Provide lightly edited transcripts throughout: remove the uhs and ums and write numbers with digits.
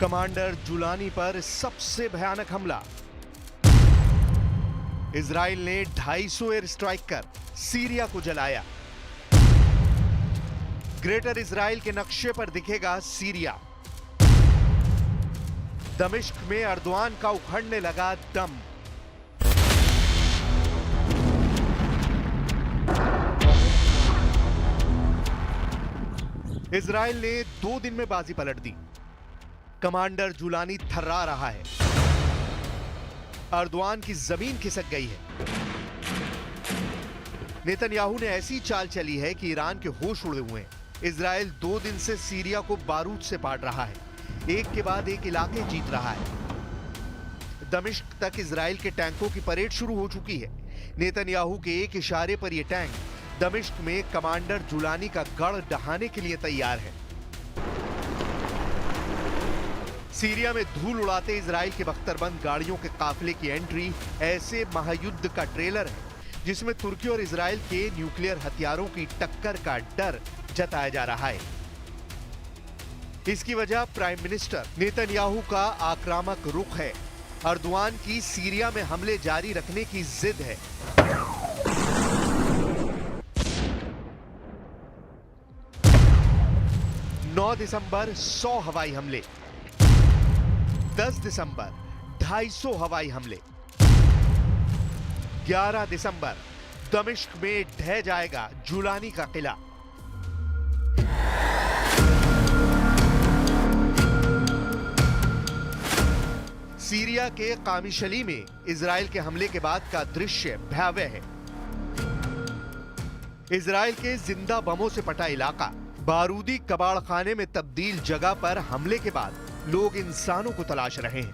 Commander Jolani पर सबसे भयानक हमला। इजराइल ने 250 एयर स्ट्राइक कर सीरिया को जलाया। ग्रेटर इजराइल के नक्शे पर दिखेगा सीरिया। दमिश्क में अर्दवान का उखड़ने लगा दम। इजराइल ने 2 दिन में बाजी पलट दी। कमांडर जुलानी थर्रा रहा है। अर्दवान की जमीन खिसक गई है। नेतन्याहू ने ऐसी चाल चली है कि ईरान के होश उड़े हुए हैं। इजराइल 2 दिन से सीरिया को बारूद से पाट रहा है। एक के बाद एक इलाके जीत रहा है। दमिश्क तक इजराइल के टैंकों की परेड शुरू हो चुकी है। नेतन्याहू के एक इशारे पर यह टैंक दमिश्क में कमांडर जुलानी का गढ़ ढहाने के लिए तैयार है। सीरिया में धूल उड़ाते इजराइल के बख्तरबंद गाड़ियों के काफिले की एंट्री ऐसे महायुद्ध का ट्रेलर है जिसमें तुर्की और इजराइल के न्यूक्लियर हथियारों की टक्कर का डर जताया जा रहा है। इसकी वजह प्राइम मिनिस्टर नेतन्याहू का आक्रामक रुख है। अर्दवान की सीरिया में हमले जारी रखने की जिद है। 9 दिसंबर 100 हवाई हमले, 10 दिसंबर 250 हवाई हमले, 11 दिसंबर दमिश्क में ढह जाएगा जुलानी का किला। सीरिया के कामिशली में इजराइल के हमले के बाद का दृश्य भयावह है। इजराइल के जिंदा बमों से पटा इलाका बारूदी कबाड़ खाने में तब्दील जगह पर हमले के बाद लोग इंसानों को तलाश रहे हैं।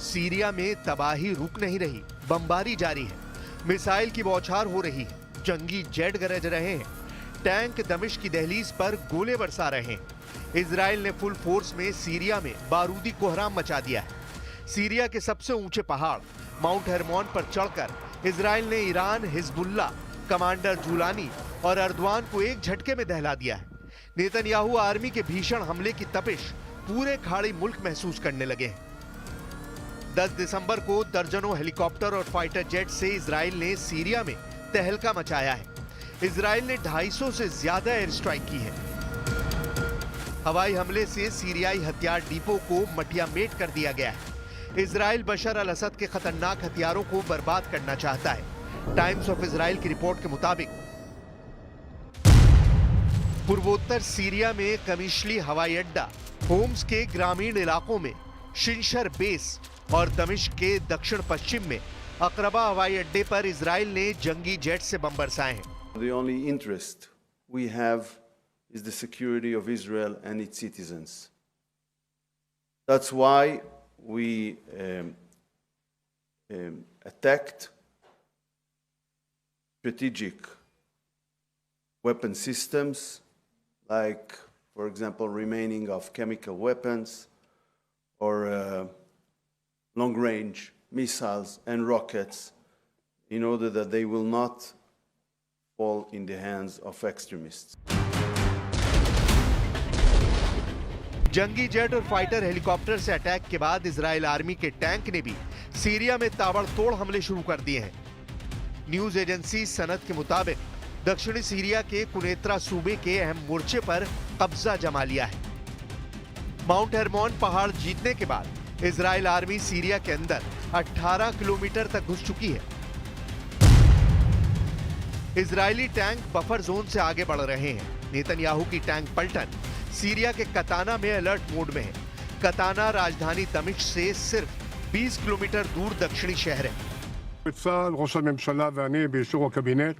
सीरिया में तबाही रुक नहीं रही। बमबारी जारी है। मिसाइल की बौछार हो रही है। जंगी जेट गरज रहे हैं। टैंक दमिश्क की दहलीज पर गोले बरसा रहे हैं। इजराइल ने फुल फोर्स में सीरिया में बारूदी कोहराम मचा दिया है। सीरिया के सबसे ऊंचे पहाड़ माउंट हेरमोन पर चढ़कर इजराइल ने ईरान, हिजबुल्ला, कमांडर जुलानी और अर्दवान को एक झटके में दहला दिया है। नेतन्याहू आर्मी के भीषण हमले की तपिश पूरे खाड़ी मुल्क महसूस करने लगे हैं। 10 दिसंबर को दर्जनों हेलीकॉप्टर और फाइटर जेट से इजराइल ने सीरिया में तहलका मचाया है। इजराइल ने 250 से ज्यादा एयर स्ट्राइक की है। हवाई हमले से सीरियाई हथियार डिपो को मटियामेट कर दिया गया है। इजराइल बशर अल असद के खतरनाक हथियारों को बर्बाद करना चाहता है। टाइम्स ऑफ इजराइल की रिपोर्ट के मुताबिक पूर्वोत्तर सीरिया में कमिशली हवाई अड्डा, होम्स के ग्रामीण इलाकों में शिनशर बेस और दमिश्क के दक्षिण पश्चिम में अकरबा हवाई अड्डे पर इजराइल ने जंगी जेट से बम बरसाए हैं। The only interest we have is the security of Israel and its citizens. That's why we attacked strategic weapon systems, like, for example, remaining of chemical weapons or long-range missiles and rockets, in order that they will not fall in the hands of extremists. Jangi jet और fighter helicopter से attack के बाद Israel army के tank ने भी Syria में ताबड़तोड़ हमले शुरू कर दिए हैं। न्यूज एजेंसी सनद के मुताबिक दक्षिणी सीरिया के कुनेत्रा सूबे के अहम मोर्चे पर कब्जा जमा लिया है। माउंट हेरमोन पहाड़ जीतने के बाद इजराइल आर्मी सीरिया के अंदर 18 किलोमीटर तक घुस चुकी है। इजरायली टैंक बफर जोन से आगे बढ़ रहे हैं। नेतन्याहू की टैंक पलटन सीरिया के कताना में अलर्ट मोड में है। कताना राजधानी दमिश्क से सिर्फ 20 किलोमीटर दूर दक्षिणी शहर है। צה"ל, ראש הממשלה ואני באישור הקבינט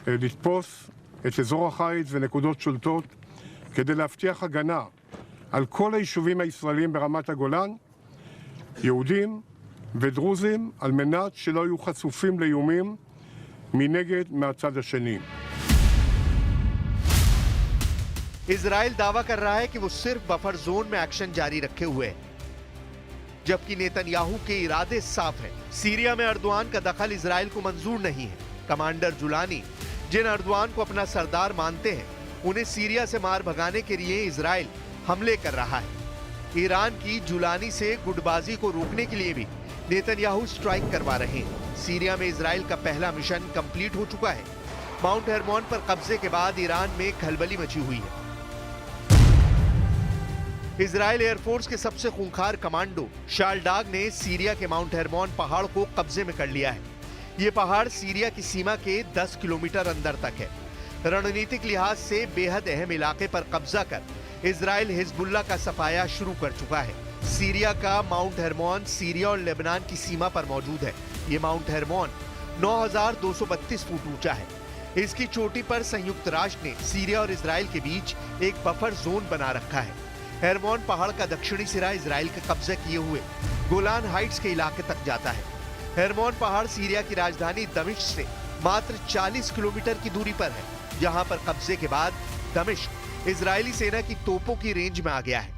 לתפוס את אזור החיץ ונקודות שולטות כדי להבטיח הגנה על כל היישובים הישראלים ברמת הגולן, יהודים ודרוזים, על מנת שלא יהיו חשופים לאיומים מנגד מהצד השני. इजराइल दावा कर रहा है कि वो सिर्फ बफर जोन में एक्शन जारी रखे हुए है, जबकि नेतन्याहू के इरादे साफ हैं। सीरिया में अर्दवान का दखल इजराइल को मंजूर नहीं है। कमांडर जुलानी, जिन अर्दवान को अपना सरदार मानते हैं, उन्हें सीरिया से मार भगाने के लिए इजराइल हमले कर रहा है। ईरान की जुलानी से गुटबाजी को रोकने के लिए भी नेतन्याहू स्ट्राइक करवा रहे हैं। सीरिया में इजराइल का पहला मिशन कंप्लीट हो चुका है। माउंट हेरमोन पर कब्जे के बाद ईरान में खलबली मची हुई है। इजराइल एयरफोर्स के सबसे खूंखार कमांडो शालडाग ने सीरिया के माउंट हेरमोन पहाड़ को कब्जे में कर लिया है। ये पहाड़ सीरिया की सीमा के 10 किलोमीटर अंदर तक है। रणनीतिक लिहाज से बेहद अहम इलाके पर कब्जा कर इजराइल हिजबुल्लाह का सफाया शुरू कर चुका है। सीरिया का माउंट हेरमोन सीरिया और लेबनान की सीमा पर मौजूद है। ये माउंट हेरमोन 9,232 फुट ऊंचा है। इसकी चोटी पर संयुक्त राष्ट्र ने सीरिया और इजराइल के बीच एक बफर जोन बना रखा है। हेरमोन पहाड़ का दक्षिणी सिरा इजराइल के कब्जे किए हुए गोलान हाइट्स के इलाके तक जाता है। हेरमोन पहाड़ सीरिया की राजधानी दमिश्क से मात्र 40 किलोमीटर की दूरी पर है, जहां पर कब्जे के बाद दमिश्क इजरायली सेना की तोपों की रेंज में आ गया है।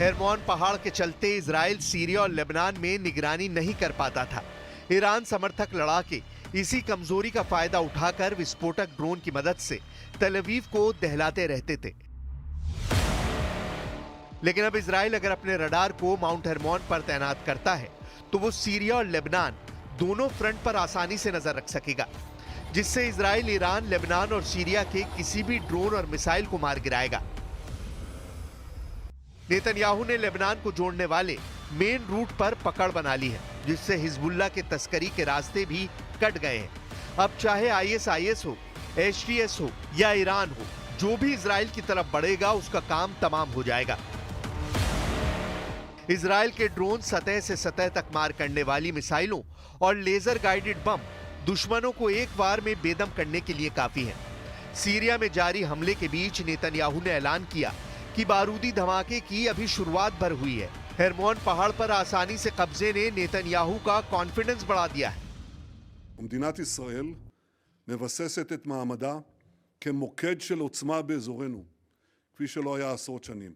हेरमोन पहाड़ के चलते इजराइल सीरिया और लेबनान में निगरानी नहीं कर पाता था। ईरान समर्थक लड़ाके इसी कमजोरी का फायदा उठाकर विस्फोटक ड्रोन की मदद से तेल अवीव को दहलाते रहते थे। लेकिन अब इजराइल अगर अपने रडार को माउंट हेरमोन पर तैनात करता है तो वो सीरिया और लेबनान दोनों फ्रंट पर आसानी से नजर रख सकेगा, जिससे इजराइल ईरान, लेबनान और सीरिया के किसी भी ड्रोन और मिसाइल को मार गिराएगा। नेतन्याहू ने लेबनान को जोड़ने वाले मेन रूट पर पकड़ बना ली है, जिससे हिजबुल्लाह के तस्करी के रास्ते भी कट गए हैं। अब चाहे ISIS हो, HTS हो या ईरान हो, जो भी इजराइल की तरफ बढ़ेगा उसका काम तमाम हो जाएगा। इजराइल के ड्रोन सतह से सतह तक मार करने वाली मिसाइलों और लेजर गाइडेड बम दुश्मनों को एक बार में बेदम करने के लिए काफी है। सीरिया में जारी हमले के बीच नेतन्याहू ने ऐलान किया कि बारूदी धमाके की अभी शुरुआत भर हुई है। हेरमोन पहाड़ पर आसानी से कब्जे ने नेतन्याहू का कॉन्फिडेंस बढ़ा दिया है। מדינת ישראל מבססת את מעמדה כמוקד של עוצמה באזורנו, כפי שלא היה עשרות שנים.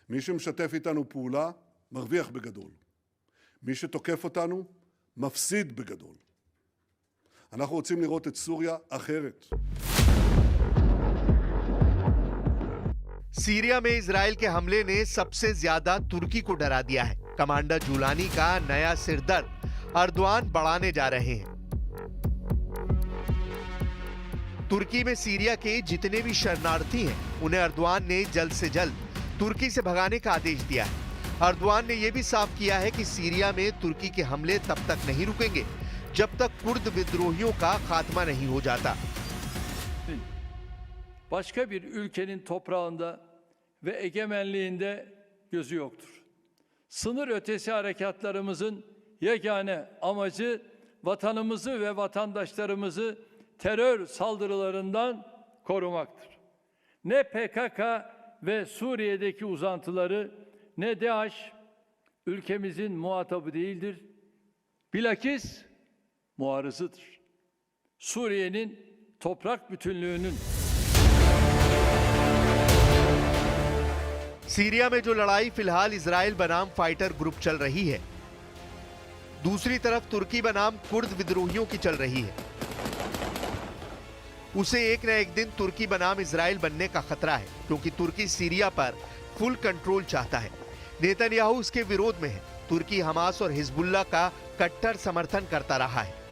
מי שמשתף איתנו פעולה מרוויח בגדול. מי שתוקף אותנו מפסיד בגדול. אנחנו רוצים לראות את סוריה אחרת. सीरिया में इजराइल के हमले ने सबसे ज्यादा तुर्की को डरा दिया है। कमांडर जुलानी का नया सिरदर्द अर्दवान बढ़ाने जा रहे हैं। तुर्की में सीरिया के जितने भी शरणार्थी हैं, उन्हें अर्दवान ने जल्द से जल्द तुर्की से भगाने का आदेश दिया है। अर्दवान ने यह भी साफ किया है कि सीरिया में तुर्की के हमले तब तक नहीं रुकेंगे जब तक कुर्द विद्रोहियों का खात्मा नहीं हो जाता। Başka bir ülkenin toprağında ve egemenliğinde gözü yoktur. Sınır ötesi harekatlarımızın yegane amacı vatanımızı ve vatandaşlarımızı terör saldırılarından korumaktır. Ne PKK ve Suriye'deki uzantıları ne DAEŞ ülkemizin muhatabı değildir. Bilakis muarızıdır. Suriye'nin toprak bütünlüğünün Syria में जो लड़ाई फिलहाल Israel बनाम fighter group चल रही है, दूसरी तरफ तुर्की बनाम कुर्द विद्रोहियों की चल रही है। उसे एक न एक दिन तुर्की बनाम इजराइल बनने का खतरा है, क्योंकि तुर्की सीरिया पर फुल कंट्रोल चाहता है। नेतन्याहू इसके विरोध में है। तुर्की हमास और हिजबुल्लाह का कट्टर समर्थन करता रहा है।